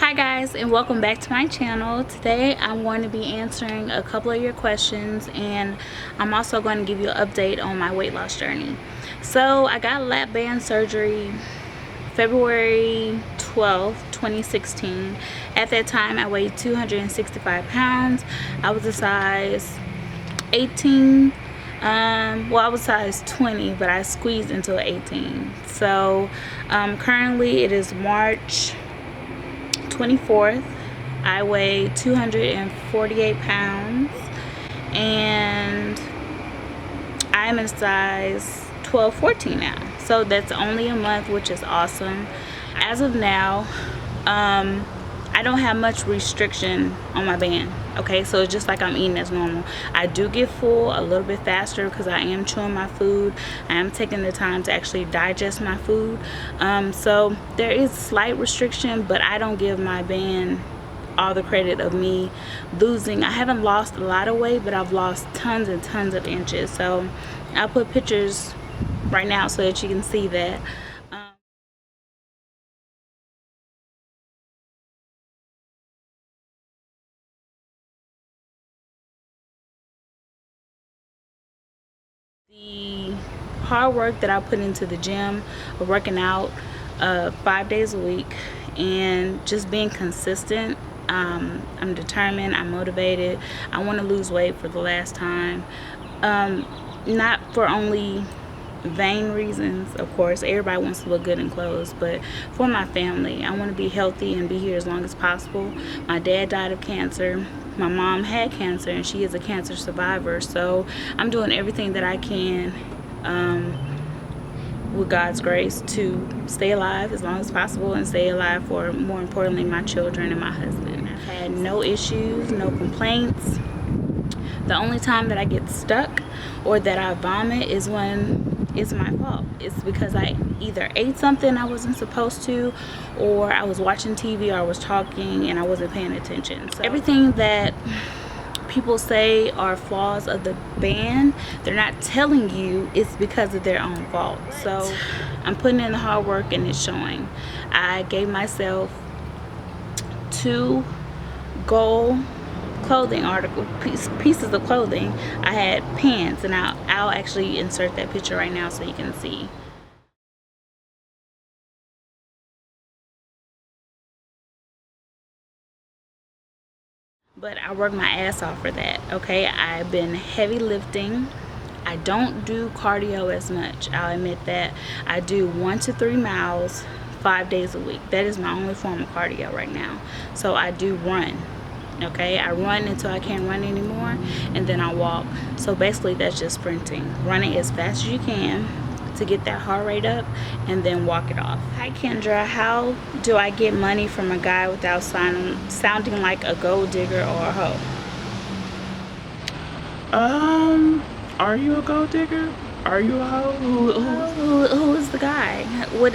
Hi guys, and welcome back to my channel. Today I'm going to be answering a couple of your questions, and I'm also going to give you an update on my weight loss journey. So I got lap band surgery February 12th, 2016. At that time I weighed 265 pounds. I was a size 18. Well, I was size 20, but I squeezed into an 18. So currently it is March 24th. I weigh 248 pounds and I'm in size 12-14 now. So that's only a month, which is awesome. As of now, I don't have much restriction on my band. Okay, so it's just like I'm eating as normal. I do get full a little bit faster because I am chewing my food. I am taking the time to actually digest my food. So there is slight restriction, but I don't give my band all the credit of me losing. I haven't lost a lot of weight, but I've lost tons and tons of inches. So I'll put pictures right now so that you can see that. The hard work that I put into the gym, working out 5 days a week, and just being consistent. I'm determined, I'm motivated. I want to lose weight for the last time. Not for only vain reasons, of course. Everybody wants to look good in clothes, but for my family. I want to be healthy and be here as long as possible. My dad died of cancer. My mom had cancer and she is a cancer survivor, so I'm doing everything that I can with God's grace to stay alive as long as possible and stay alive for, more importantly, my children and my husband. I've had no issues, no complaints. The only time that I get stuck or that I vomit is when it's my fault. It's because I either ate something I wasn't supposed to, or I was watching TV, or I was talking and I wasn't paying attention. So everything that people say are flaws of the band, they're not telling you it's because of their own fault. So I'm putting in the hard work and it's showing. I gave myself 2 goal clothing pieces of clothing. I had pants, and I'll actually insert that picture right now so you can see. But I worked my ass off for that. Okay, I've been heavy lifting. I don't do cardio as much, I'll admit that. I do 1 to 3 miles 5 days a week. That is my only form of cardio right now. So I do run. Okay, I run until I can't run anymore, and then I walk. So basically that's just sprinting, running as fast as you can to get that heart rate up, and then walk it off. Hi Kendra, how do I get money from a guy without sounding like a gold digger or a hoe? Are you a gold digger? Are you a hoe? Who is the guy? What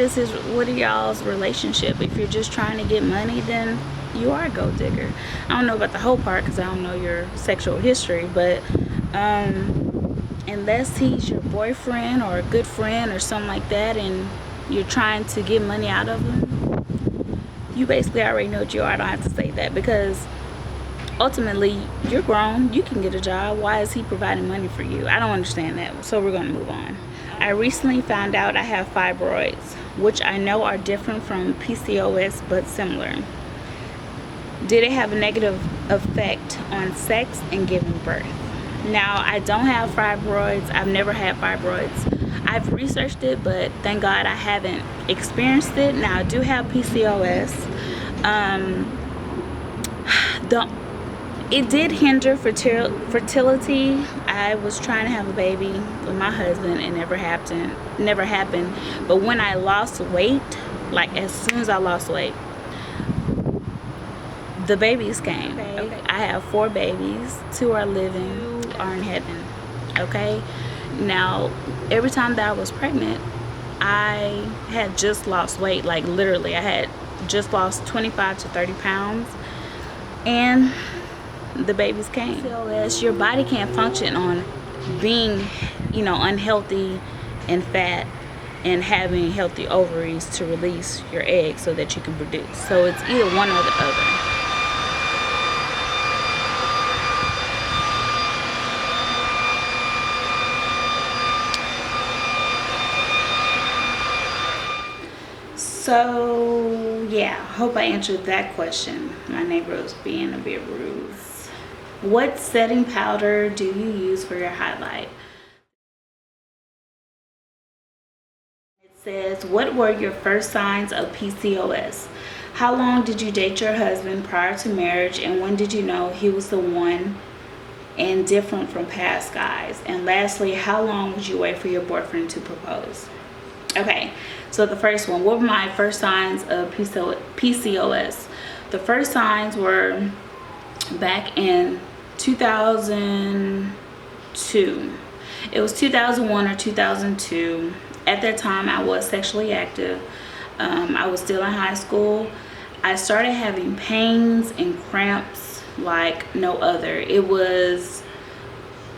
are y'all's relationship? If you're just trying to get money, then you are a gold digger. I don't know about the whole part because I don't know your sexual history, but unless he's your boyfriend or a good friend or something like that, and you're trying to get money out of him, you basically already know what you are. I don't have to say that, because ultimately you're grown, you can get a job. Why is he providing money for you? I don't understand that, so we're going to move on. I recently found out I have fibroids, which I know are different from PCOS but similar. Did it have a negative effect on sex and giving birth? Now, I don't have fibroids. I've never had fibroids. I've researched it, but thank God I haven't experienced it. Now, I do have PCOS. It did hinder fertility. I was trying to have a baby with my husband. It never happened. But when I lost weight, like as soon as I lost weight, the babies came. Okay. I have 4 babies. 2 are living, 2 are in heaven. Okay. Now, every time that I was pregnant, I had just lost weight. Like literally, I had just lost 25 to 30 pounds, and the babies came. Your body can't function on being, unhealthy and fat and having healthy ovaries to release your eggs so that you can produce. So it's either one or the other. So yeah, hope I answered that question. My neighbor was being a bit rude. What setting powder do you use for your highlight? It says, what were your first signs of PCOS? How long did you date your husband prior to marriage, and when did you know he was the one and different from past guys? And lastly, how long would you wait for your boyfriend to propose? Okay, so the first one, what were my first signs of PCOS? The first signs were back in 2002. It was 2001 or 2002. At that time, I was sexually active. I was still in high school. I started having pains and cramps like no other. It was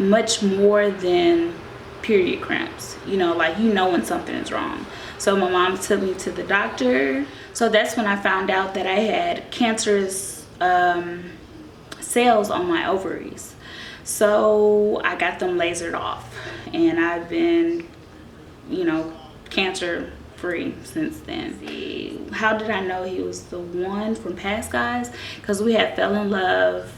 much more than period cramps, you know, like when something is wrong. So my mom took me to the doctor. So that's when I found out that I had cancerous cells on my ovaries. So I got them lasered off, and I've been, cancer free since then. How did I know he was the one from past guys? Because we had fell in love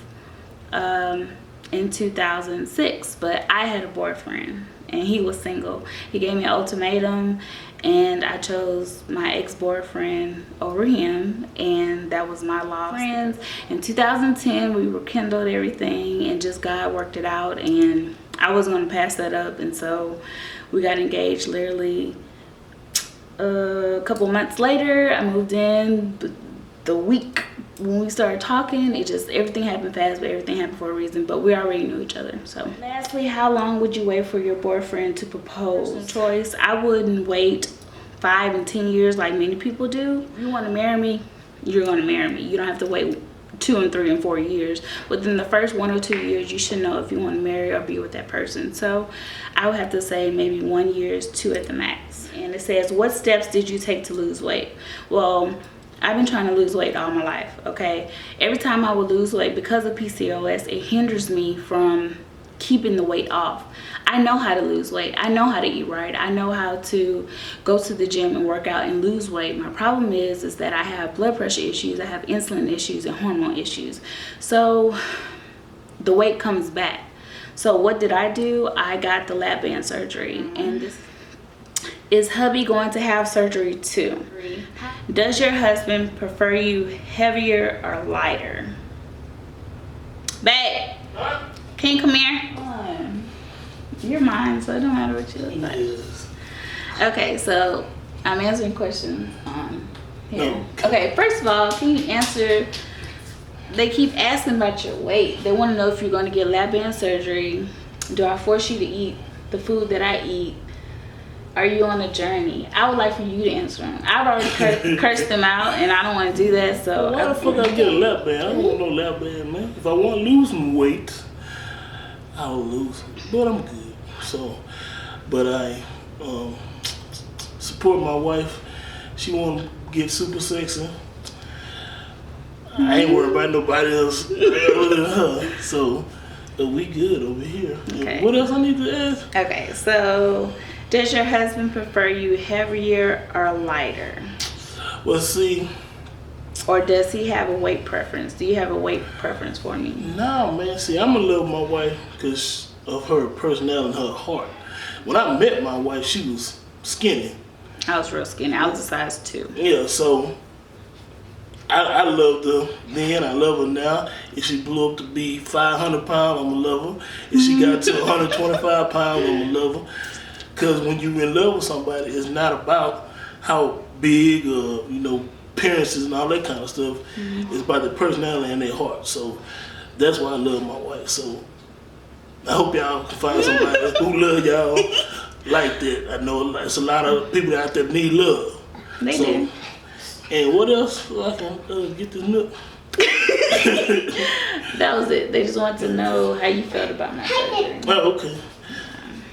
in 2006, but I had a boyfriend and he was single. He gave me an ultimatum, and I chose my ex-boyfriend over him, and that was my loss. Friends, in 2010 we rekindled everything, and just God worked it out, and I wasn't going to pass that up. And so we got engaged literally a couple months later. I moved in the week when we started talking. Everything happened fast, but everything happened for a reason. But we already knew each other. So lastly, how long would you wait for your boyfriend to propose? Personal choice. I wouldn't wait 5 and 10 years like many people do. If you want to marry me, you're going to marry me. You don't have to wait 2 and 3 and 4 years. Within the first 1 or 2 years, you should know if you want to marry or be with that person. So I would have to say maybe 1 year is 2 at the max. And it says, what steps did you take to lose weight? Well, I've been trying to lose weight all my life, okay? Every time I would lose weight, because of PCOS, it hinders me from keeping the weight off. I know how to lose weight. I know how to eat right. I know how to go to the gym and work out and lose weight. My problem is that I have blood pressure issues, I have insulin issues and hormone issues. So the weight comes back. So what did I do? I got the Lapband surgery, and this is hubby going to have surgery too. Does your husband prefer you heavier or lighter? Babe, can you come here? You're mine, so it don't matter what you look like. Yes. Okay, so I'm answering questions on here. No. Okay, first of all, can you answer? They keep asking about your weight. They want to know if you're going to get Lapband surgery. Do I force you to eat the food that I eat? Are you on a journey? I would like for you to answer them. I've already cursed them out, and I don't want to do that. So why the fuck I get a Lapband? I don't want no Lapband, man. If I want to lose some weight, I'll lose it. But I'm good. So, but I support my wife. She want to get super sexy. I ain't worried about nobody else other than her. So, we good over here. Okay. What else I need to ask? Okay, so does your husband prefer you heavier or lighter? Well, see. Or does he have a weight preference? Do you have a weight preference for me? No, man. See, I'm in love with my wife because of her personality and her heart. When I met my wife, she was skinny. I was real skinny. I was a size 2. Yeah, so I loved her then. I love her now. If she blew up to be 500 pounds, I'm going to love her. If she got to 125 pounds, I'm going to love her. Because when you're in love with somebody, it's not about how big or, appearances and all that kind of stuff. It's about their personality and their heart. So that's why I love my wife. So I hope y'all can find somebody who love y'all like that. I know there's a lot of people out there that need love. They do. And what else so I can get this nook? That was it. They just wanted to know how you felt about my surgery. Oh, okay.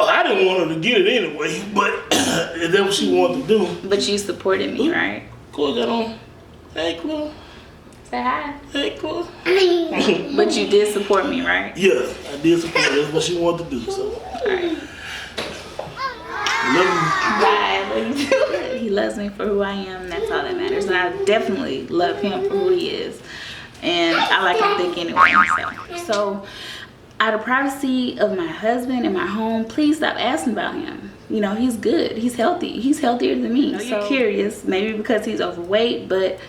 Oh, I didn't want her to get it anyway, but if that's what she wanted to do. But you supported me, right? Chloe got on. Hey, Chloe. Say hi. Hey, Chloe. But you did support me, right? Yeah, I did support her. That's what she wanted to do. So. Alright. Love you. Bye. Love you too. He loves me for who I am. That's all that matters. And I definitely love him for who he is. And I like him thick anyway. So out of privacy of my husband in my home, please stop asking about him. You know, he's good. He's healthy. He's healthier than me. So you're curious, maybe because he's overweight, but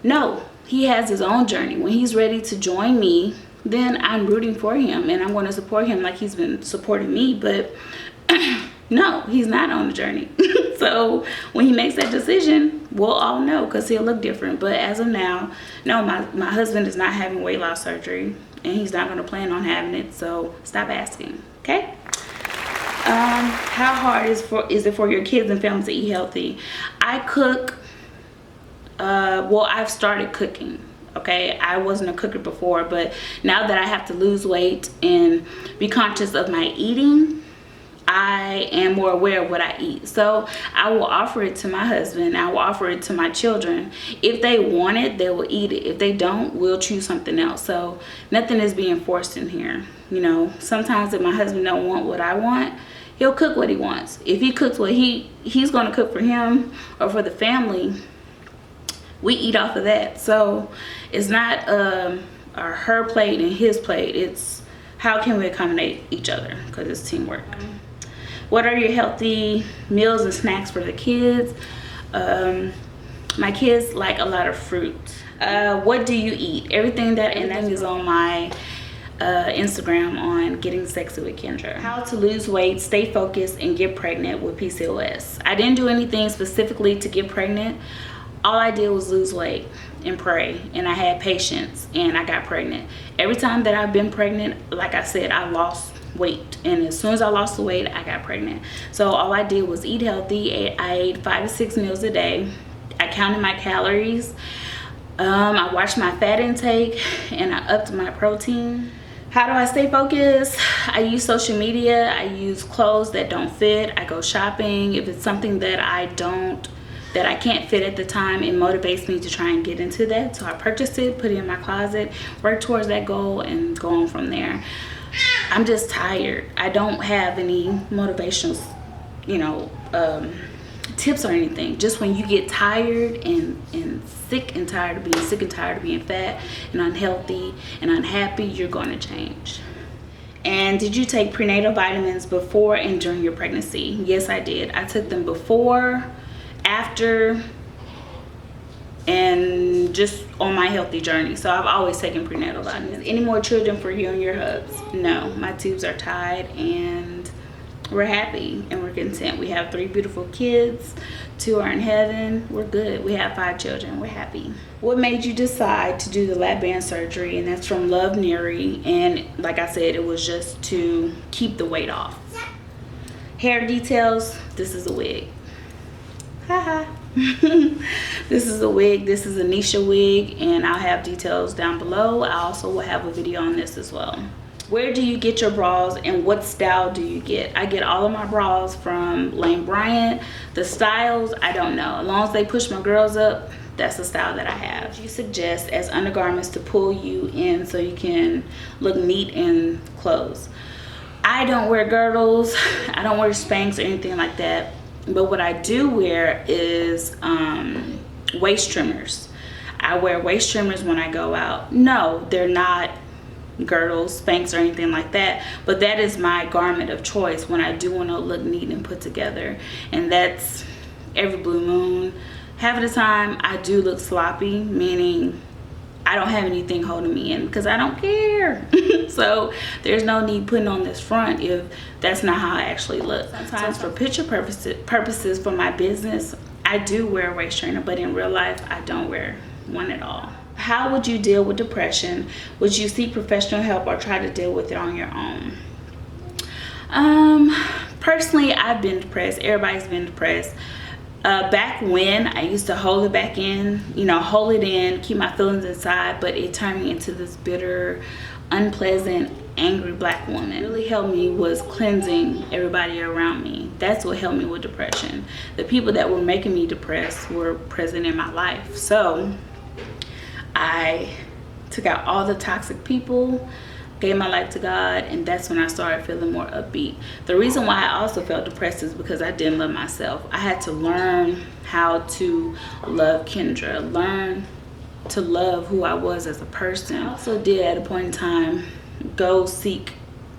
no, he has his own journey. When he's ready to join me, then I'm rooting for him and I'm going to support him like he's been supporting me. But no, he's not on the journey. So when he makes that decision, we'll all know because he'll look different. But as of now, no, my husband is not having weight loss surgery and he's not going to plan on having it. So stop asking, okay? How hard is it for your kids and family to eat healthy? I cook. Well, I've started cooking. Okay, I wasn't a cooker before, but now that I have to lose weight and be conscious of my eating, I am more aware of what I eat. So I will offer it to my husband. I will offer it to my children. If they want it, they will eat it. If they don't, we'll choose something else. So nothing is being forced in here. You know, sometimes if my husband don't want what I want, he'll cook what he wants. If he cooks what he's going to cook for him or for the family, we eat off of that. So it's not her plate and his plate. It's how can we accommodate each other, because it's teamwork. What are your healthy meals and snacks for the kids? My kids like a lot of fruit. What do you eat? Everything is on my Instagram on Getting Sexy with Kendra. How to lose weight, stay focused, and get pregnant with PCOS. I didn't do anything specifically to get pregnant. All I did was lose weight and pray, and I had patience, and I got pregnant. Every time that I've been pregnant, like I said, I lost weight, and as soon as I lost the weight, I got pregnant. So all I did was eat healthy. I ate 5 to 6 meals a day. I counted my calories. I watched my fat intake, and I upped my protein. How do I stay focused? I use social media. I use clothes that don't fit. I go shopping. If it's something that I can't fit at the time, it motivates me to try and get into that. So I purchase it, put it in my closet, work towards that goal, and go on from there. I'm just tired. I don't have any motivational, tips or anything. Just when you get tired and sick and tired of being sick and tired of being fat and unhealthy and unhappy, you're going to change. And did you take prenatal vitamins before and during your pregnancy? Yes, I did. I took them before, after, and just on my healthy journey. So I've always taken prenatal vitamins. Any more children for you and your hubs? No, my tubes are tied and we're happy and we're content. We have 3 beautiful kids, 2 are in heaven. We're good. We have 5 children. We're happy. What made you decide to do the Lapband surgery? And that's from Love Neri. And like I said, it was just to keep the weight off. Hair details, this is a wig. Haha. This is a wig. This is a Nisha wig, and I'll have details down below. I also will have a video on this as well. Where do you get your bras and what style do you get? I get all of my bras from Lane Bryant. The styles, I don't know. As long as they push my girls up, that's the style that I have. You suggest as undergarments to pull you in so you can look neat in clothes. I don't wear girdles. I don't wear Spanx or anything like that. But what I do wear is waist trimmers. I wear waist trimmers when I go out. No, they're not girdles, Spanx, or anything like that. But that is my garment of choice when I do want to look neat and put together. And that's every blue moon. Half of the time, I do look sloppy, meaning I don't have anything holding me in because I don't care. So there's no need putting on this front if that's not how I actually look. Sometimes for picture purposes for my business, I do wear a waist trainer, but in real life, I don't wear one at all. How would you deal with depression? Would you seek professional help or try to deal with it on your own? Personally, I've been depressed. Everybody's been depressed. Back when I used to hold it back in, you know, hold it in, keep my feelings inside, but it turned me into this bitter, unpleasant, angry black woman. What really helped me was cleansing everybody around me. That's what helped me with depression. The people that were making me depressed were present in my life. So I took out all the toxic people, gave my life to God, and that's when I started feeling more upbeat. The reason why I also felt depressed is because I didn't love myself. I had to learn how to love Kendra, learn to love who I was as a person. I also did at a point in time go seek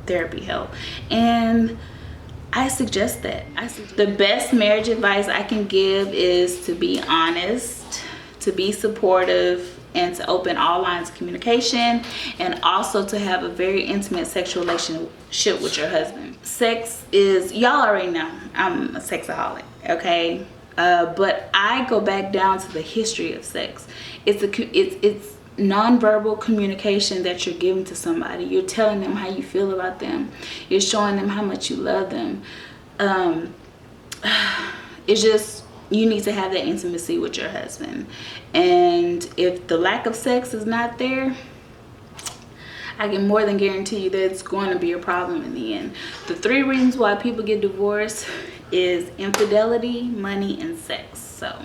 therapy help, and I suggest that. The best marriage advice I can give is to be honest, to be supportive, and to open all lines of communication, and also to have a very intimate sexual relationship with your husband. Sex is, y'all already know I'm a sexaholic, okay? But I go back down to the history of sex. It's nonverbal communication that you're giving to somebody. You're telling them how you feel about them. You're showing them how much you love them. It's just, you need to have that intimacy with your husband. And if the lack of sex is not there, I can more than guarantee you that it's going to be a problem in the end. The 3 reasons why people get divorced is infidelity, money, and sex. So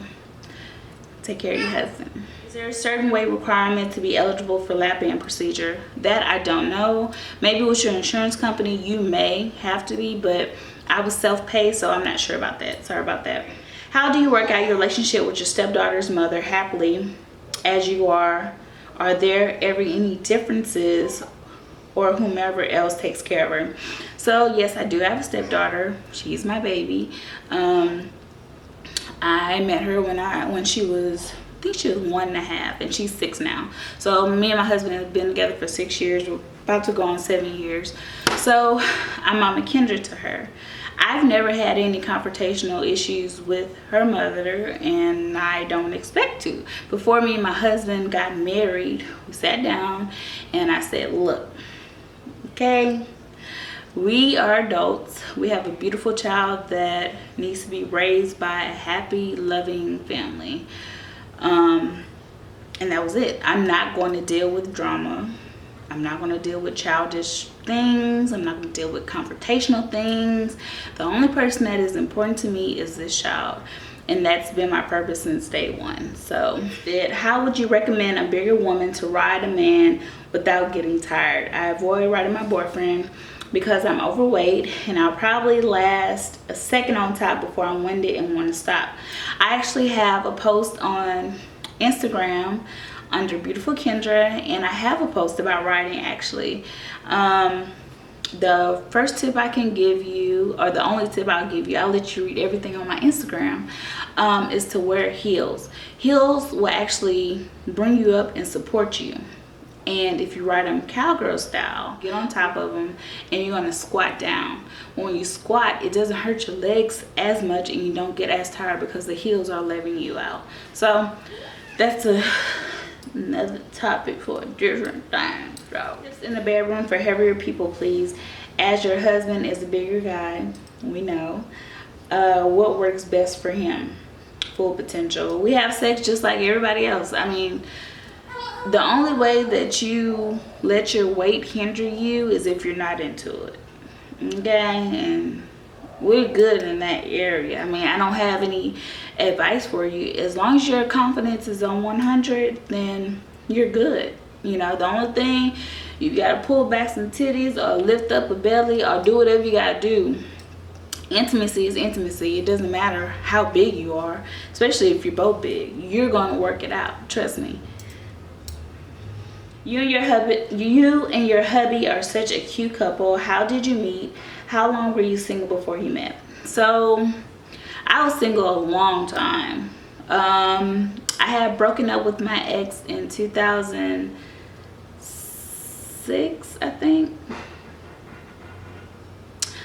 take care of your husband. Is there a certain weight requirement to be eligible for Lapband procedure? That I don't know. Maybe with your insurance company you may have to be, but I was self-pay, so I'm not sure about that. Sorry about that. How do you work out your relationship with your stepdaughter's mother happily as you are? Are there ever any differences, or whomever else takes care of her? So yes, I do have a stepdaughter. She's my baby. I met her when she was, I think she was 1.5, and she's 6 now. So me and my husband have been together for 6 years. We're about to go on 7 years. So I'm Mama Kendra to her. I've never had any confrontational issues with her mother, and I don't expect to. Before me and my husband got married, we sat down and I said, look, okay, we are adults. We have a beautiful child that needs to be raised by a happy, loving family. And that was it. I'm not going to deal with drama. I'm not going to deal with childish things. I'm not going to deal with confrontational things. The only person that is important to me is this child, and that's been my purpose since day one. So how would you recommend a bigger woman to ride a man without getting tired? I avoid riding my boyfriend because I'm overweight, and I'll probably last a second on top before I'm winded and want to stop. I actually have a post on Instagram under Beautiful Kendra, and I have a post about riding actually. The first tip I can give you, or the only tip I'll give you, I'll let you read everything on my Instagram, is to wear heels. Heels will actually bring you up and support you. And if you ride them cowgirl style, get on top of them and you're going to squat down. When you squat, it doesn't hurt your legs as much, and you don't get as tired because the heels are leveling you out. So that's another topic for a different time. So just in the bedroom for heavier people, please. As your husband is a bigger guy, we know, what works best for him? Full potential. We have sex just like everybody else. I mean, the only way that you let your weight hinder you is if you're not into it. Okay, and we're good in that area. I mean, I don't have any advice for you. As long as your confidence is on 100, then you're good. You know, the only thing, you gotta pull back some titties or lift up a belly or do whatever you gotta do. Intimacy is intimacy. It doesn't matter how big you are, especially if you're both big. You're gonna work it out, trust me. You and your hubby are such a cute couple. How did you meet? How long were you single before you met? So I was single a long time. I had broken up with my ex in 2006, I think.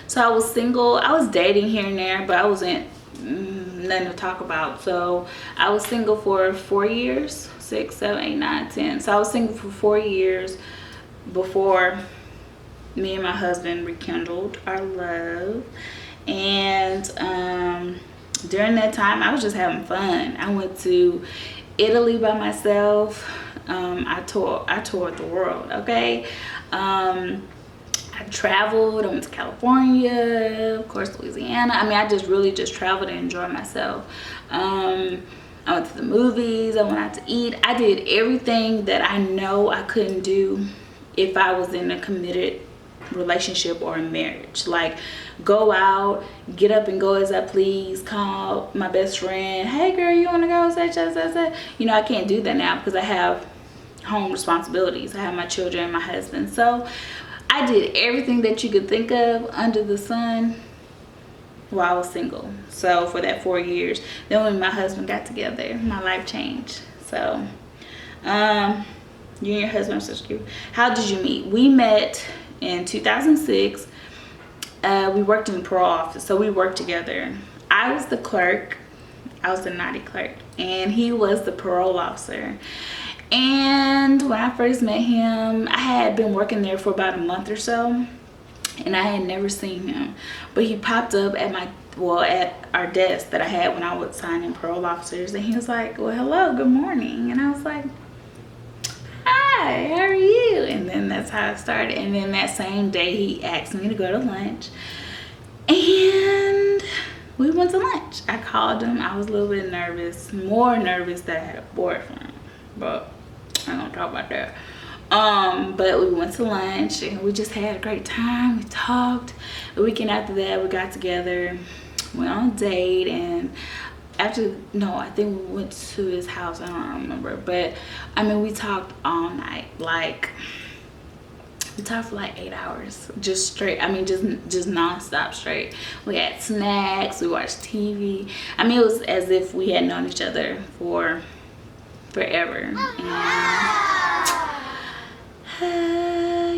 So I was single. I was dating here and there, but I wasn't nothing to talk about. So I was single for 4 years. 6, 7, 8, 9, 10. So I was single for 4 years before me and my husband rekindled our love. And during that time, I was just having fun. I went to Italy by myself. I toured the world, okay? I traveled. I went to California, of course, Louisiana. I mean, I just really just traveled and enjoyed myself. I went to the movies. I went out to eat. I did everything that I know I couldn't do if I was in a committed relationship or a marriage. Like, go out, get up and go as I please, call my best friend, hey girl, you want to go, say. You know, I can't do that now because I have home responsibilities. I have my children and my husband. So I did everything that you could think of under the sun while I was single. So for that 4 years, then when my husband got together, my life changed. So you and your husband are such cute. How did you meet? We met in 2006. We worked in the parole office, so we worked together. I was the clerk. I was the naughty clerk, and he was the parole officer. And when I first met him, I had been working there for about a month or so, and I had never seen him. But he popped up at at our desk that I had when I would sign in parole officers, and he was like, well, hello, good morning. And I was like, hi, how are you? And then that's how it started. And then that same day, he asked me to go to lunch, and we went to lunch. I called him. I was a little bit nervous, more nervous that I had a boyfriend, but I'm gonna talk about that. But we went to lunch and we just had a great time. We talked. The weekend after that, we got together, went on a date, and I think we went to his house. I don't remember, but I mean, we talked all night. Like, we talked for like 8 hours, just straight. I mean, just non-stop straight. We had snacks, we watched TV. I mean, it was as if we had known each other for forever. And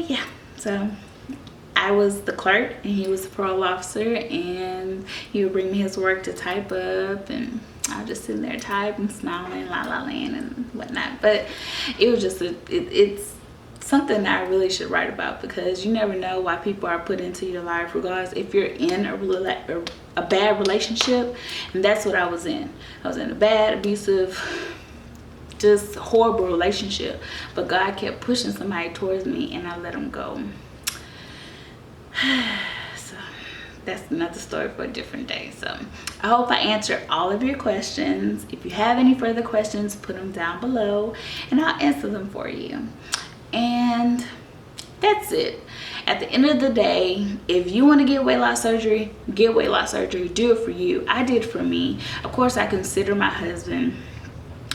yeah, so I was the clerk and he was the parole officer, and he would bring me his work to type up, and I was just sitting there typing, smiling, la la land and whatnot. But it was just it's something that I really should write about, because you never know why people are put into your life, regardless if you're in a bad relationship. And that's what I was in. I was in a bad, abusive, just horrible relationship, but God kept pushing somebody towards me, and I let him go. So that's another story for a different day. So I hope I answered all of your questions. If you have any further questions, put them down below and I'll answer them for you. And that's it. At the end of the day, if you want to get weight loss surgery, get weight loss surgery. Do it for you. I did for me. Of course, I consider my husband,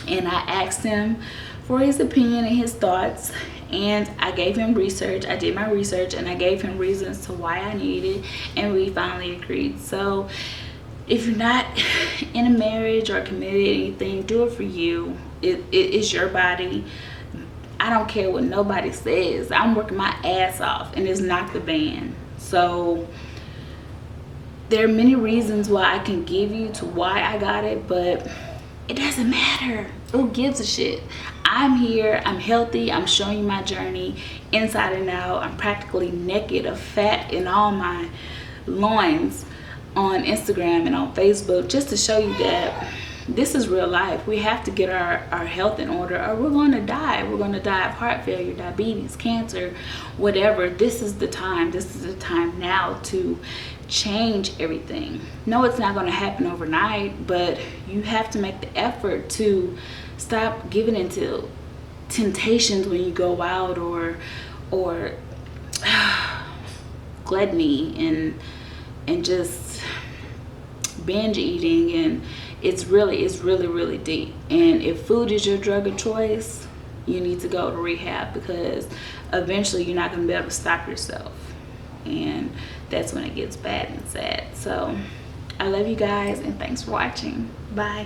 and I asked him for his opinion and his thoughts, and I gave him research. I did my research and I gave him reasons to why I needed it, and we finally agreed. So if you're not in a marriage or committed anything, do it for you. It is your body. I don't care what nobody says. I'm working my ass off, and it's not the band. So there are many reasons why I can give you to why I got it, but it doesn't matter. Who gives a shit? I'm here, I'm healthy, I'm showing you my journey inside and out. I'm practically naked of fat in all my loins on Instagram and on Facebook, just to show you that this is real life. We have to get our health in order, or we're going to die. We're going to die of heart failure, diabetes, cancer, whatever. This is the time. This is the time now to change everything. No, it's not going to happen overnight, but you have to make the effort to stop giving into temptations when you go out, or gluttony and just binge eating. And it's really deep. And if food is your drug of choice, you need to go to rehab, because eventually you're not going to be able to stop yourself, and that's when it gets bad and sad. So I love you guys, and thanks for watching. Bye.